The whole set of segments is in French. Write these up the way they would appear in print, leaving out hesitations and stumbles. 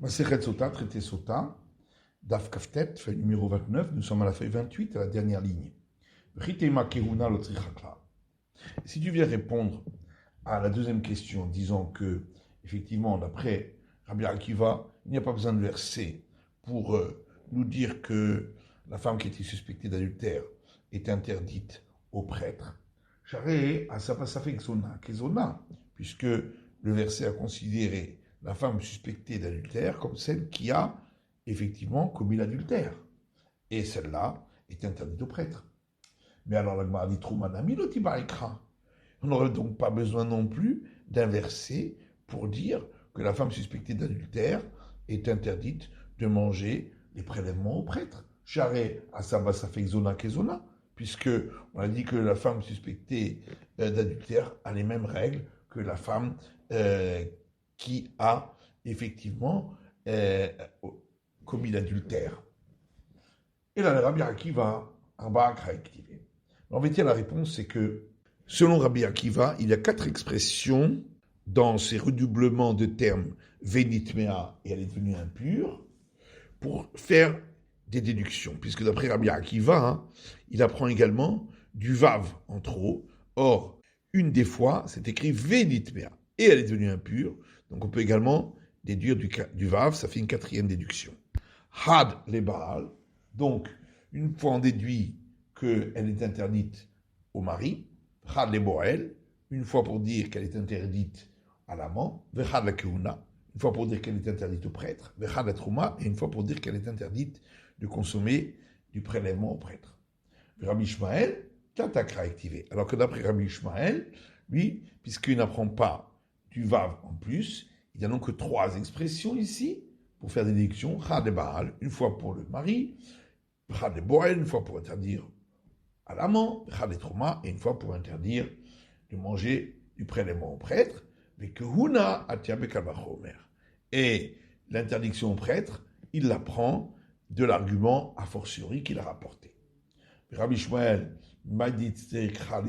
Masechet Sota, traité Sota, Daf Kaftet, feuille numéro 29, nous sommes à la feuille 28, à la dernière ligne. Si tu viens répondre à la deuxième question en disant que, effectivement, d'après Rabbi Akiva, il n'y a pas besoin de verset pour nous dire que la femme qui était suspectée d'adultère est interdite au prêtre, puisque le verset a considéré la femme suspectée d'adultère comme celle qui a effectivement commis l'adultère. Et celle-là est interdite au prêtre. Mais alors la Gemara dit Troumanami l'otibaïkra. On n'aurait donc pas besoin non plus d'un verset pour dire que la femme suspectée d'adultère est interdite de manger les prélèvements au prêtre. Charé asaba safek zona kezona, puisque on a dit que la femme suspectée d'adultère a les mêmes règles que la femme qui a effectivement commis l'adultère. Et là, le Rabbi Akiva, en fait, la réponse, c'est que selon Rabbi Akiva, il y a 4 expressions dans ces redoublements de termes vénitmea et elle est devenue impure pour faire des déductions, puisque d'après Rabbi Akiva, il apprend également du vav en trop. Or, une des fois, c'est écrit vénitmea et elle est devenue impure, donc on peut également déduire du vav, ça fait une 4e déduction. Had le Baal, donc une fois on déduit qu'elle est interdite au mari, Had le Boel, une fois pour dire qu'elle est interdite à l'amant, Vechad la Keuna, une fois pour dire qu'elle est interdite au prêtre, Vechad la Trouma, et une fois pour dire qu'elle est interdite de consommer du prélèvement au prêtre. Rabbi Ishmael, Tatakra activé. Alors que d'après Rabbi Ishmael, lui, puisqu'il n'apprend pas du Vav en plus, il n'y a donc que 3 expressions ici pour faire des déductions. Had le Baal, une fois pour le mari, Had le Boel, une fois pour interdire à l'amant, Had le Trouma, et une fois pour interdire de manger du prélèvement au prêtre. Et l'interdiction au prêtre, il l'apprend de l'argument a fortiori qu'il a rapporté. Rabbi Shmuel,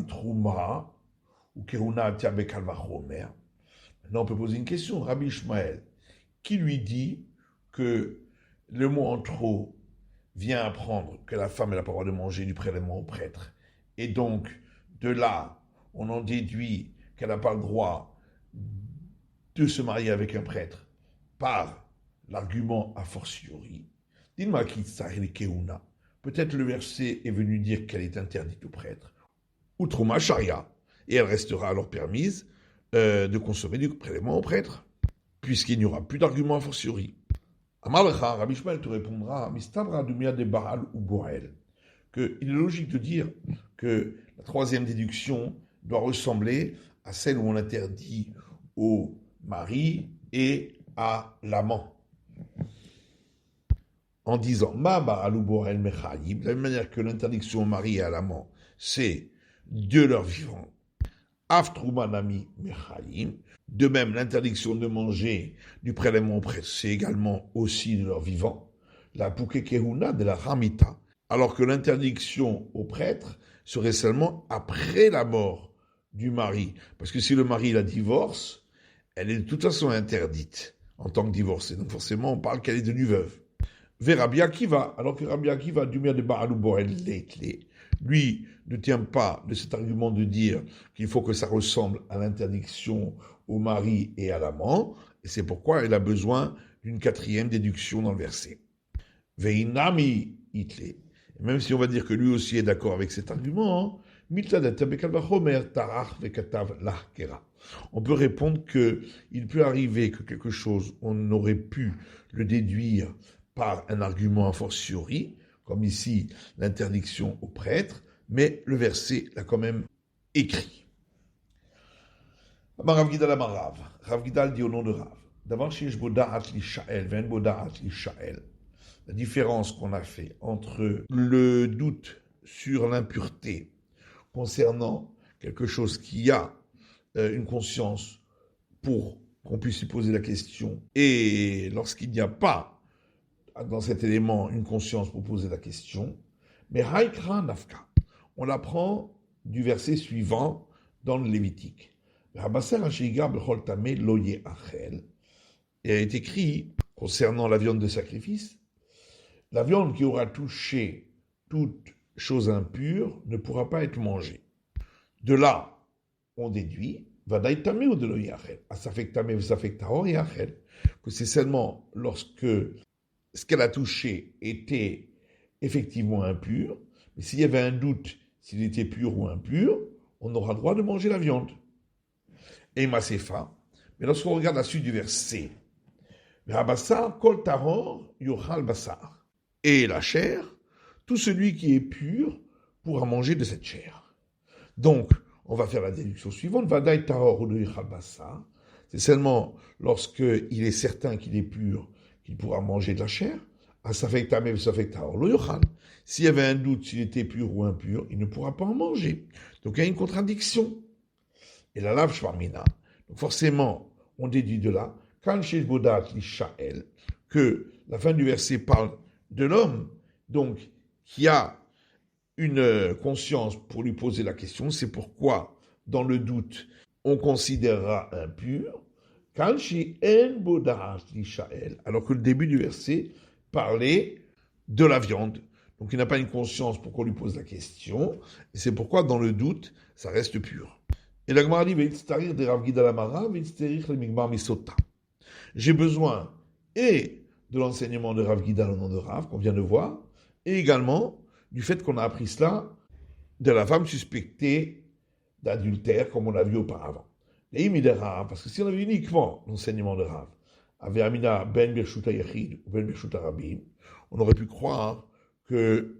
Trouma, ou Kehuna Tiabekal Vachomer. Maintenant, on peut poser une question. Rabbi Ishmael, qui lui dit que le mot en trop vient apprendre que la femme n'a pas le droit de manger du prélèvement au prêtre. Et donc, de là, on en déduit qu'elle n'a pas le droit de se marier avec un prêtre par l'argument a fortiori. Dis-moi qui Keuna. Peut-être le verset est venu dire qu'elle est interdite au prêtre. Ou Trouma Sharia. Et elle restera alors permise de consommer du prélèvement au prêtre, puisqu'il n'y aura plus d'argument a fortiori. Amalcha, Rabbi Ishmael te répondra, Mistabra Dumia de Baal ou Boel, qu'il est logique de dire que la 3e déduction doit ressembler à celle où on interdit au mari et à l'amant. En disant, Ma Baal ou Boel Mechayim, de la même manière que l'interdiction au mari et à l'amant, c'est de leur vivant. Aftroumanami Mechayim. De même, l'interdiction de manger du prélèvement au prêtre, c'est également aussi de leur vivant. La Pukekehuna de la Ramita. Alors que l'interdiction au prêtre serait seulement après la mort du mari. Parce que si le mari la divorce, elle est de toute façon interdite en tant que divorcée. Donc forcément, on parle qu'elle est devenue veuve. Vers Rabbi Akiva, alors que Rabbi Akiva, du de Baalou Boel, lui ne tient pas de cet argument de dire qu'il faut que ça ressemble à l'interdiction au mari et à l'amant, et c'est pourquoi elle a besoin d'une 4e déduction dans le verset. Veinami itle. Même si on va dire que lui aussi est d'accord avec cet argument, on peut répondre qu'il peut arriver que quelque chose, on aurait pu le déduire par un argument a fortiori, comme ici l'interdiction au prêtre, mais le verset l'a quand même écrit. Rav Gidal dit au nom de Rav, la différence qu'on a fait entre le doute sur l'impureté concernant quelque chose qui a une conscience pour qu'on puisse lui poser la question, et lorsqu'il n'y a pas dans cet élément une conscience pour poser la question, mais Haïkra Nafka, on l'apprend du verset suivant dans le Lévitique. Et il est écrit concernant la viande de sacrifice, la viande qui aura touché toute chose impure ne pourra pas être mangée. De là, on déduit, Vadaï tamé ou de lo yachel, asafek tamé ou safek tahor yachel, que c'est seulement lorsque ce qu'elle a touché était effectivement impur, mais s'il y avait un doute s'il était pur ou impur, on aura le droit de manger la viande. Et Masefa, mais lorsqu'on regarde la suite du verset, Rabassa kol tahor yochal basar, et la chair, tout celui qui est pur pourra manger de cette chair. Donc, on va faire la déduction suivante, Vadaï tahor ou de yochal basar, c'est seulement lorsqu'il est certain qu'il est pur qu'il pourra manger de la chair. S'il y avait un doute s'il était pur ou impur, il ne pourra pas en manger. Donc il y a une contradiction. Et la lave shmarmina. Donc forcément, on déduit de là, que la fin du verset parle de l'homme, donc qui a une conscience pour lui poser la question. C'est pourquoi, dans le doute, on considérera impur. Alors que le début du verset parlait de la viande. Donc il n'a pas une conscience pour qu'on lui pose la question. Et c'est pourquoi, dans le doute, ça reste pur. Et la Gemara dit, j'ai besoin et de l'enseignement de Rav Gida, le nom de Rav, qu'on vient de voir, et également du fait qu'on a appris cela de la femme suspectée d'adultère, comme on l'a vu auparavant. Parce que si on avait uniquement l'enseignement de Rav, avait Amina ben Birchuta Yachid ou ben Birchuta Rabim, on aurait pu croire que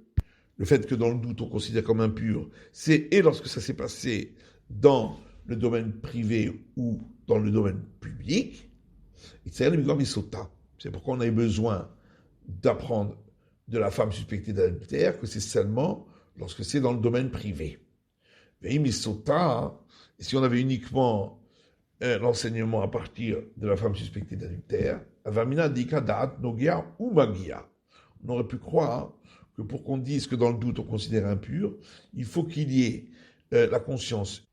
le fait que dans le doute on considère comme impur, c'est et lorsque ça s'est passé dans le domaine privé ou dans le domaine public, c'est pourquoi on a eu besoin d'apprendre de la femme suspectée d'adultère que c'est seulement lorsque c'est dans le domaine privé. Et si on avait uniquement l'enseignement à partir de la femme suspectée d'adultère, on aurait pu croire que pour qu'on dise que dans le doute on considère impur, il faut qu'il y ait la conscience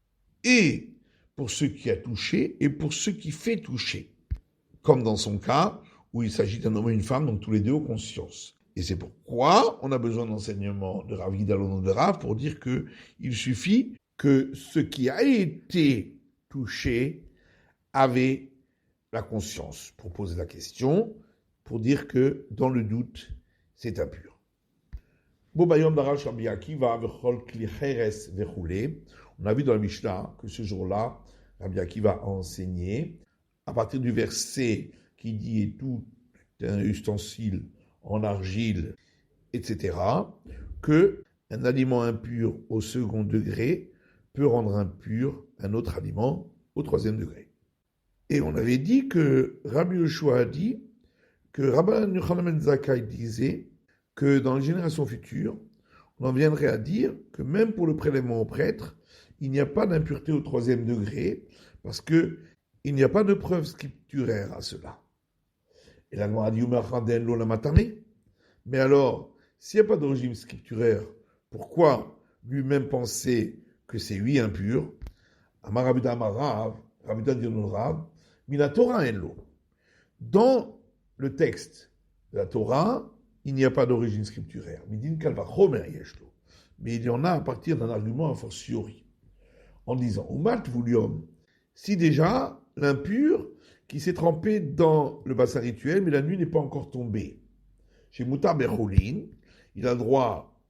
et pour ceux qui a touché et pour ceux qui fait toucher. Comme dans son cas où il s'agit d'un homme et une femme, donc tous les deux ont conscience. Et c'est pourquoi on a besoin d'enseignement de Rav Gida, le nom de Rav, pour dire qu'il suffit que ce qui a été touché avait la conscience pour poser la question, pour dire que dans le doute, c'est impur. On a vu dans la Mishnah que ce jour-là, Rabbi Akiva a enseigné, à partir du verset qui dit « tout un ustensile en argile, etc., que un aliment impur au second degré peut rendre impur un autre aliment au troisième degré. » Et on avait dit que Rabbi Yoshua a dit que Rabban Yochanan ben Zakkai disait que dans les générations futures, on en viendrait à dire que même pour le prélèvement au prêtre, il n'y a pas d'impureté au troisième degré, parce qu'il n'y a pas de preuve scripturaire à cela. Et la Gemara dit mais alors, s'il n'y a pas d'origine scripturaire, pourquoi lui-même penser que c'est lui impur? Amarabuda Amarav, Rabuda Dionorav, Mina Torah Enlo. Dans le texte de la Torah, il n'y a pas d'origine scripturaire. Mais il y en a à partir d'un argument a fortiori. En disant, Umat Vulium, si déjà l'impur qui s'est trempé dans le bassin rituel, mais la nuit n'est pas encore tombée. Chez Moutar Berhoulin, il a droit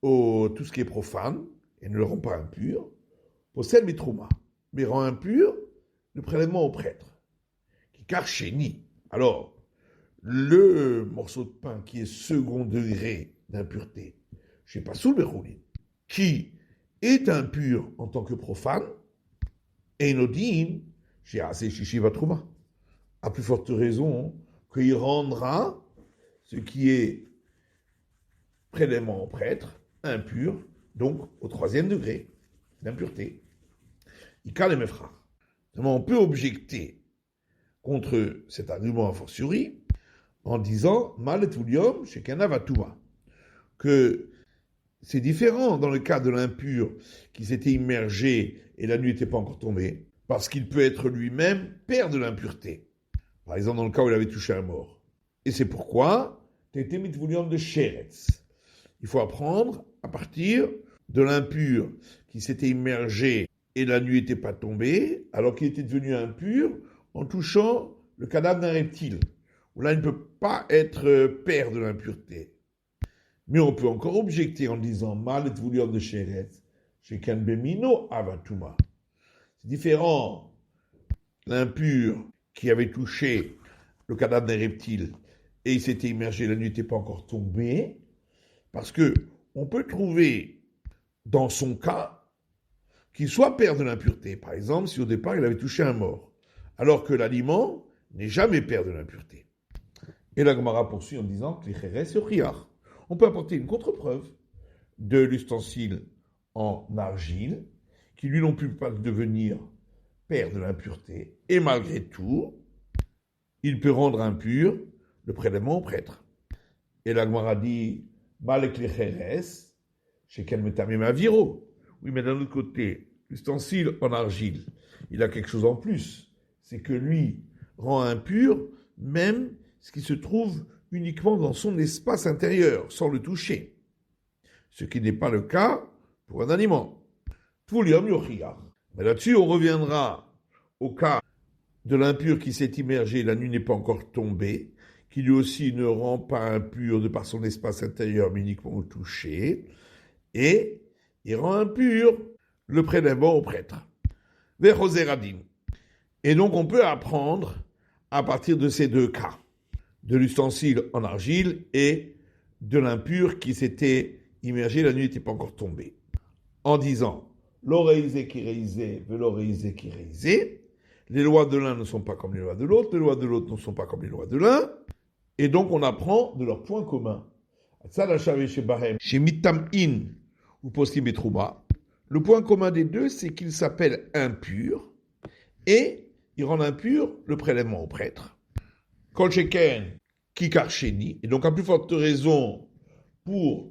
au tout ce qui est profane, et ne le rend pas impur. Possède Mitrouma, mais rend impur le prélèvement au prêtre. Qui carchéni. Alors, le morceau de pain qui est second degré d'impureté, chez Passoul Berhoulin, qui est impur en tant que profane, et Nodin, chez Assez Shishiva Trouma. À plus forte raison qu'il rendra ce qui est prélèvement au prêtre impur, donc au troisième degré d'impureté. On peut objecter contre cet argument a fortiori en disant Maletoulium chez Kanavatouma, que c'est différent dans le cas de l'impur qui s'était immergé et la nuit n'était pas encore tombée, parce qu'il peut être lui-même père de l'impureté. Par exemple, dans le cas où il avait touché un mort. Et c'est pourquoi Tété mitvoulion de Sheretz. Il faut apprendre à partir de l'impur qui s'était immergé et la nuit n'était pas tombée, alors qu'il était devenu impur en touchant le cadavre d'un reptile. Où là, il ne peut pas être père de l'impureté. Mais on peut encore objecter en disant mal et voulion de Sheretz, chez Ken Bemino Avatuma. C'est différent. L'impur qui avait touché le cadavre d'un reptile et il s'était immergé, la nuit n'était pas encore tombée, parce que on peut trouver dans son cas qu'il soit père de l'impureté. Par exemple, si au départ il avait touché un mort, alors que l'aliment n'est jamais père de l'impureté. Et la Gemara poursuit en disant que les chéres et riach. On peut apporter une contre-preuve de l'ustensile en argile, qui lui non plus peut pas devenir père de l'impureté, et malgré tout, il peut rendre impur le prélèvement au prêtre. Et la Gemara dit, malek les chéres, chez quel metamim aviro. Oui, mais d'un autre côté, l'ustensile en argile, il a quelque chose en plus. C'est que lui rend impur même ce qui se trouve uniquement dans son espace intérieur, sans le toucher. Ce qui n'est pas le cas pour un aliment. Mais là-dessus, on reviendra au cas de l'impur qui s'est immergé, la nuit n'est pas encore tombée, qui lui aussi ne rend pas impur de par son espace intérieur, mais uniquement au toucher, et il rend impur le prélèvement au prêtre. Vers Radin. Et donc on peut apprendre à partir de ces deux cas, de l'ustensile en argile et de l'impur qui s'était immergé, la nuit n'était pas encore tombée, en disant l'oreisé qui réisé, l'oreisé qui réisé, les lois de l'un ne sont pas comme les lois de l'autre, les lois de l'autre ne sont pas comme les lois de l'un, et donc on apprend de leurs points communs. Chez Mitam In ou Poskim Betrouma, le point commun des deux, c'est qu'ils s'appellent impurs et ils rendent impur le prélèvement au prêtre. Kolcheken, Kikarcheni, et donc à plus forte raison pour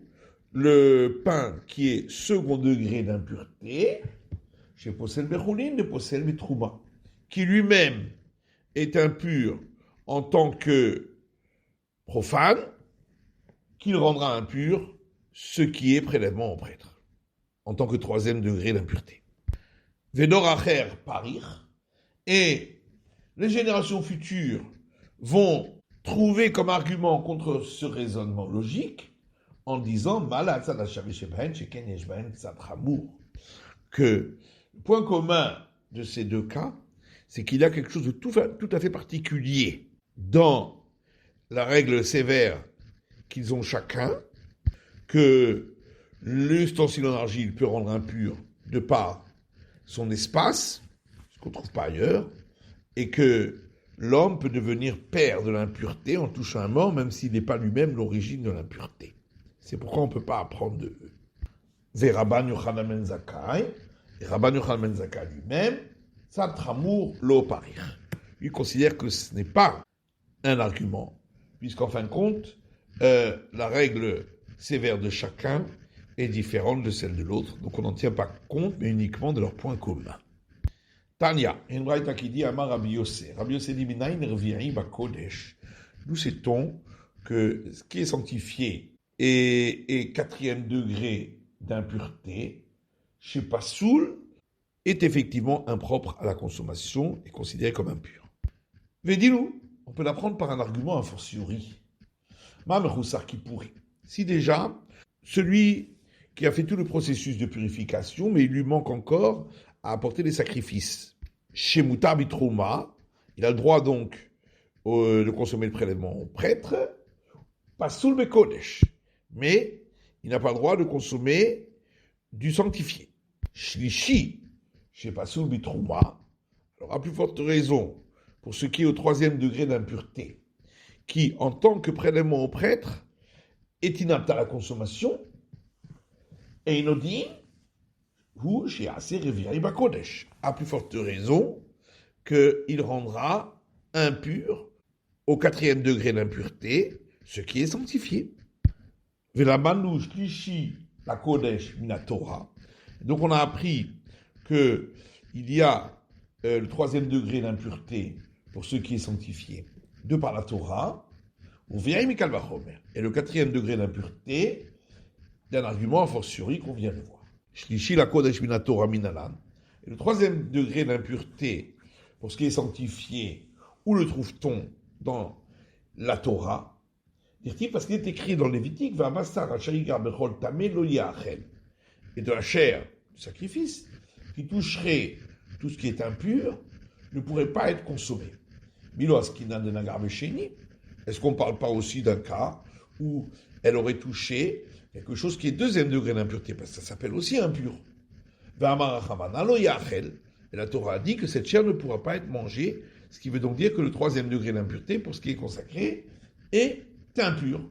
le pain qui est second degré d'impureté, chez Posel Bechoulin de Posel Betrouma, qui lui-même est impur en tant que profane, qu'il rendra impur ce qui est prélèvement au prêtre, en tant que troisième degré d'impureté. Vedor Acher Parir, et les générations futures vont trouver comme argument contre ce raisonnement logique en disant que le point commun de ces deux cas, c'est qu'il y a quelque chose de tout à fait particulier dans la règle sévère qu'ils ont chacun, que l'ustensile en argile peut rendre impur de par son espace, ce qu'on ne trouve pas ailleurs, et que l'homme peut devenir père de l'impureté en touchant un mort, même s'il n'est pas lui-même l'origine de l'impureté. C'est pourquoi on ne peut pas apprendre de eux. Et Rabban Yochanan ben Zakkai lui-même, Satramour lo parir. Il considère que ce n'est pas un argument, puisqu'en fin de compte, la règle sévère de chacun est différente de celle de l'autre, donc on n'en tient pas compte, mais uniquement de leurs points communs. Tanya, une braïta qui dit Amar Rabbi Yossé. Rabbi Yossé dit Minaïn revi'i bakodesh. Nous sait-on que ce qui est sanctifié et quatrième degré d'impureté, chez Pasoul, est effectivement impropre à la consommation et considéré comme impur. Mais dis-nous, on peut l'apprendre par un argument a fortiori. Mamechoussar qui pourrit. Si déjà, celui qui a fait tout le processus de purification, mais il lui manque encore à apporter des sacrifices. Chez Moutar Bitrouma, il a le droit donc de consommer le prélèvement au prêtre, pas sous le Bekodesh, mais il n'a pas le droit de consommer du sanctifié. Shlishi, chez Pasoul Bitrouma, alors à plus forte raison, pour ce qui est au troisième degré d'impureté, qui, en tant que prélèvement au prêtre, est inapte à la consommation, et il nous dit ou chez assez Revirai Bakodesh, à plus forte raison qu'il rendra impur au quatrième degré d'impureté ce qui est sanctifié. Velamanu Shlishi la Kodesh Minatora. Donc on a appris qu'il y a le troisième degré d'impureté pour ce qui est sanctifié de par la Torah, Ou vieille Mikal Vachomer. Et le quatrième degré d'impureté d'un argument a fortiori qu'on vient de voir. Shlishi la Kodesh min Torah min Alan. Et le troisième degré d'impureté, pour ce qui est sanctifié, où le trouve-t-on dans la Torah? Dit-il parce qu'il est écrit dans Lévitique, va Massar Hacharigar Bechol Tamé Lo Yachel. Et de la chair du sacrifice, qui toucherait tout ce qui est impur, ne pourrait pas être consommé. Milo Askinan de Nagar Besheni. Est-ce qu'on ne parle pas aussi d'un cas où elle aurait touché quelque chose qui est deuxième degré d'impureté, parce que ça s'appelle aussi impur. Et la Torah a dit que cette chair ne pourra pas être mangée, ce qui veut donc dire que le troisième degré d'impureté, pour ce qui est consacré, est impur.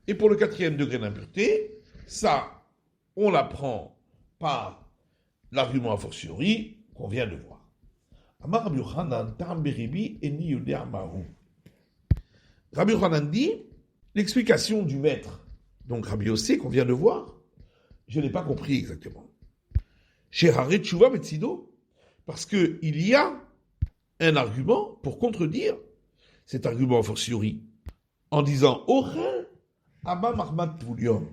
Et pour le quatrième degré d'impureté, ça, on l'apprend par l'argument a fortiori qu'on vient de voir. Rabbi Yochanan dit, l'explication du maître, donc Rabbi Yossé, qu'on vient de voir, je n'ai pas compris exactement. Chez Haré Tchouva Metsido, parce qu'il y a un argument pour contredire cet argument a fortiori, en disant Ochen Abba Mahmat Tvoulion,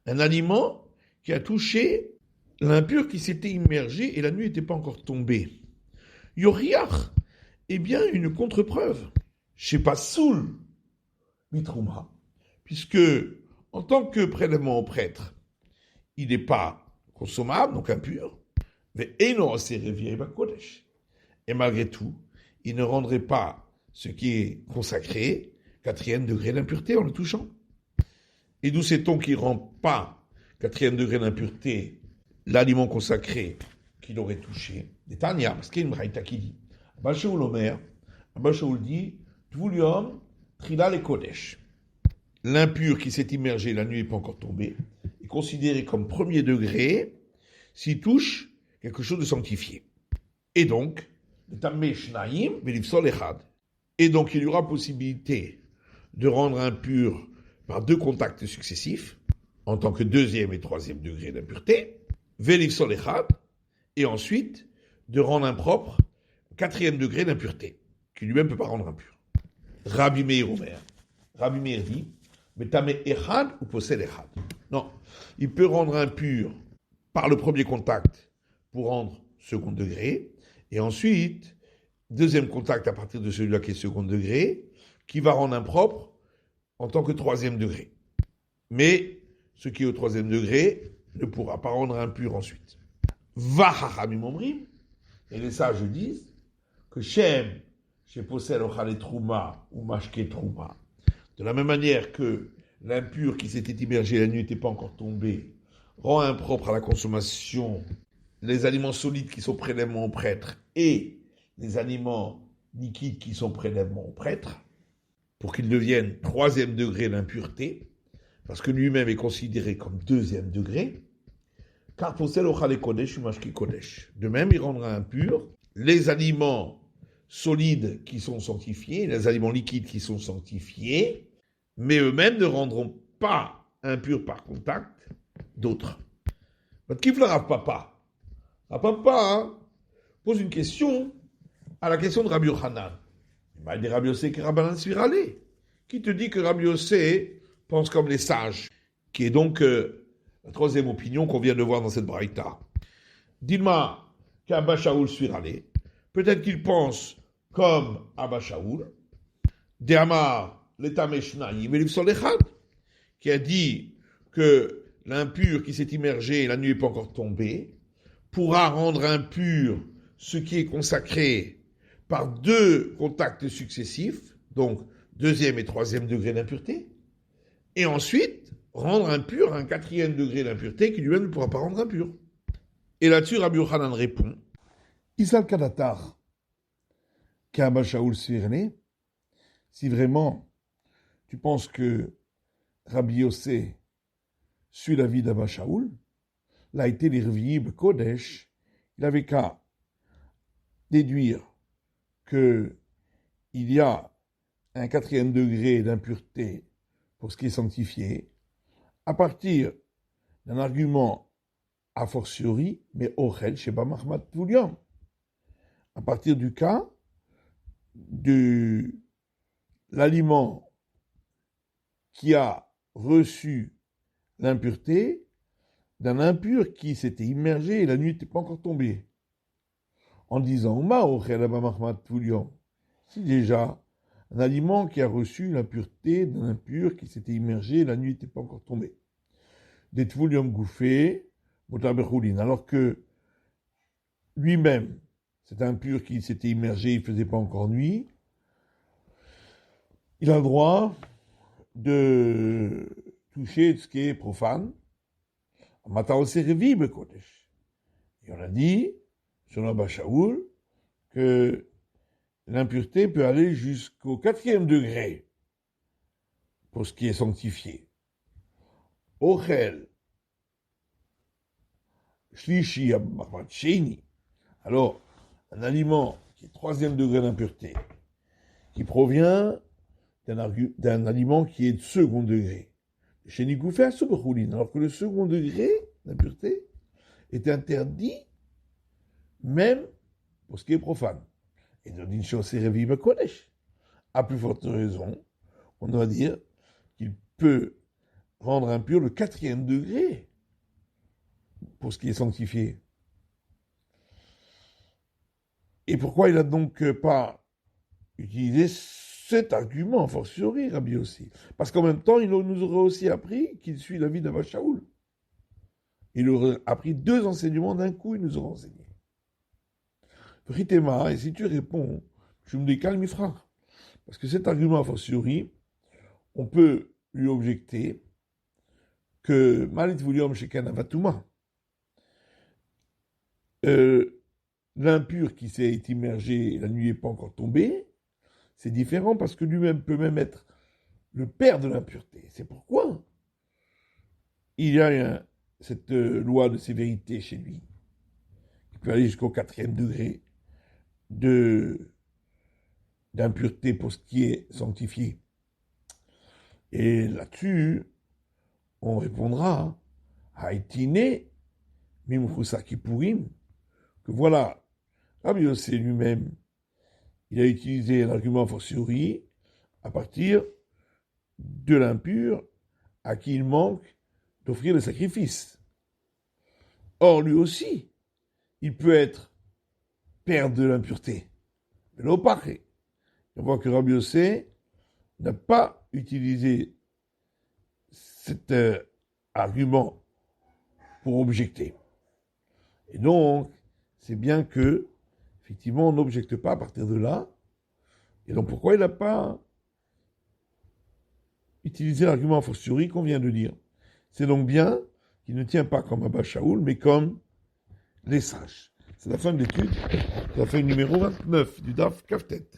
un aliment qui a touché l'impur qui s'était immergé et la nuit n'était pas encore tombée. Yoriach est bien une contre-preuve. Chez Pasoul Mitrouma, puisque en tant que prélèvement au prêtre, il n'est pas consommable, donc impur, et malgré tout, il ne rendrait pas ce qui est consacré, quatrième degré d'impureté en le touchant. Et d'où sait-on qu'il ne rend pas quatrième degré d'impureté l'aliment consacré qu'il aurait touché? Des Tanya, parce qu'il y a une braïta qui dit, Abba Shaul Omer, Abba Shaul dit, Tvoulium Trila le Kodesh. L'impur qui s'est immergé, la nuit n'est pas encore tombée, est considéré comme premier degré s'il touche quelque chose de sanctifié. Et donc, et donc il y aura possibilité de rendre impur par deux contacts successifs, en tant que deuxième et troisième degré d'impureté, et ensuite de rendre impropre quatrième degré d'impureté, qui lui-même ne peut pas rendre impur. Rabbi Meir Omer. Rabbi Meir dit, mais tamé echad ou possède echad. Non, il peut rendre impur par le premier contact pour rendre second degré, et ensuite, deuxième contact à partir de celui-là qui est second degré, qui va rendre impropre en tant que troisième degré. Mais ce qui est au troisième degré ne pourra pas rendre impur ensuite. Vahachamim omrim, et les sages disent que Shem, chez possède ochale trouma ou mashke trouma, de la même manière que l'impur qui s'était immergé la nuit n'était pas encore tombé, rend impropre à la consommation les aliments solides qui sont prélèvements au prêtre et les aliments liquides qui sont prélèvements au prêtre, pour qu'ils deviennent troisième degré d'impureté, parce que lui-même est considéré comme deuxième degré, car possède ochale kodesh ou mashke kodesh. De même, il rendra impur les aliments solides qui sont sanctifiés, les aliments liquides qui sont sanctifiés, mais eux-mêmes ne rendront pas impurs par contact d'autres. Votre kif le Rav Papa. Rav Papa pose une question à la question de Rabbi Yochanan. Il m'a dit Rabbi Yossé que Rabbanan Sviralé. Qui te dit que Rabbi Yossé pense comme les sages, qui est donc la troisième opinion qu'on vient de voir dans cette braïta. Dis-moi qu'Abba Shaul Sviralé, peut-être qu'il pense comme Abba Shaul, Dehamar l'Etameshnaïm et l'Ifsolechad, qui a dit que l'impur qui s'est immergé, la nuit n'est pas encore tombée, pourra rendre impur ce qui est consacré par deux contacts successifs, donc deuxième et troisième degré d'impureté, et ensuite rendre impur un quatrième degré d'impureté qui lui-même ne pourra pas rendre impur. Et là-dessus, Rabbi Yochanan répond, Isal Kadatar, Ka'aba Shaul Svirne, si vraiment tu penses que Rabbi Yossé suit l'avis d'Abba Shaul, l'a été l'Irviib Kodesh, il avait qu'à déduire qu'il y a un quatrième degré d'impureté pour ce qui est sanctifié, à partir d'un argument a fortiori, mais Ochel Sheba Mahmat Tvouliam, à partir du cas de l'aliment qui a reçu l'impureté d'un impur qui s'était immergé et la nuit n'était pas encore tombée. En disant, si déjà un aliment qui a reçu l'impureté d'un impur qui s'était immergé et la nuit n'était pas encore tombée. Des tvoulium gouffé, alors que lui-même, cet impur qui s'était immergé, il ne faisait pas encore nuit, il a le droit de toucher ce qui est profane. Et on a dit, selon Abba Shaul, que l'impureté peut aller jusqu'au 4e degré pour ce qui est sanctifié. Ochel, shlishi sheni. Alors, un aliment qui est 3e degré d'impureté, qui provient d'un aliment qui est de 2e degré. Sheni goufé à soubchoulin, alors que le 2e degré d'impureté est interdit même pour ce qui est profane. Et dans une chose, c'est Révi Bakodesh. À plus forte raison, on doit dire qu'il peut rendre impur le 4e degré pour ce qui est sanctifié. Et pourquoi il n'a donc pas utilisé cet argument, a fortiori, Rabbi aussi? Parce qu'en même temps, il nous aurait aussi appris qu'il suit l'avis d'Abba Shaul. Il aurait appris 2 enseignements d'un coup, il nous aurait enseigné. Fritema, et si tu réponds, je me décale mes frères. Parce que cet argument, a fortiori, on peut lui objecter que Malit Voulium Shekan Avatuma, l'impur qui s'est immergé, la nuit n'est pas encore tombée, c'est différent parce que lui-même peut même être le père de l'impureté. C'est pourquoi il y a cette loi de sévérité chez lui, qui peut aller jusqu'au 4e degré d'impureté pour ce qui est sanctifié. Et là-dessus, on répondra à Haïtine, Mimchousa Kippourim, que voilà, Rabbi Yossé lui-même, il a utilisé l'argument fortiori à partir de l'impur à qui il manque d'offrir le sacrifice. Or, lui aussi, il peut être père de l'impureté. Mais l'eau paraît. On voit que Rabbi Yossé n'a pas utilisé cet argument pour objecter. Et donc, c'est bien que, effectivement, on n'objecte pas à partir de là. Et donc, pourquoi il n'a pas utilisé l'argument a fortiori qu'on vient de dire? C'est donc bien qu'il ne tient pas comme Abba Shaul, mais comme les sages. C'est la fin de l'étude, c'est la fin numéro 29 du DAF Kaftet.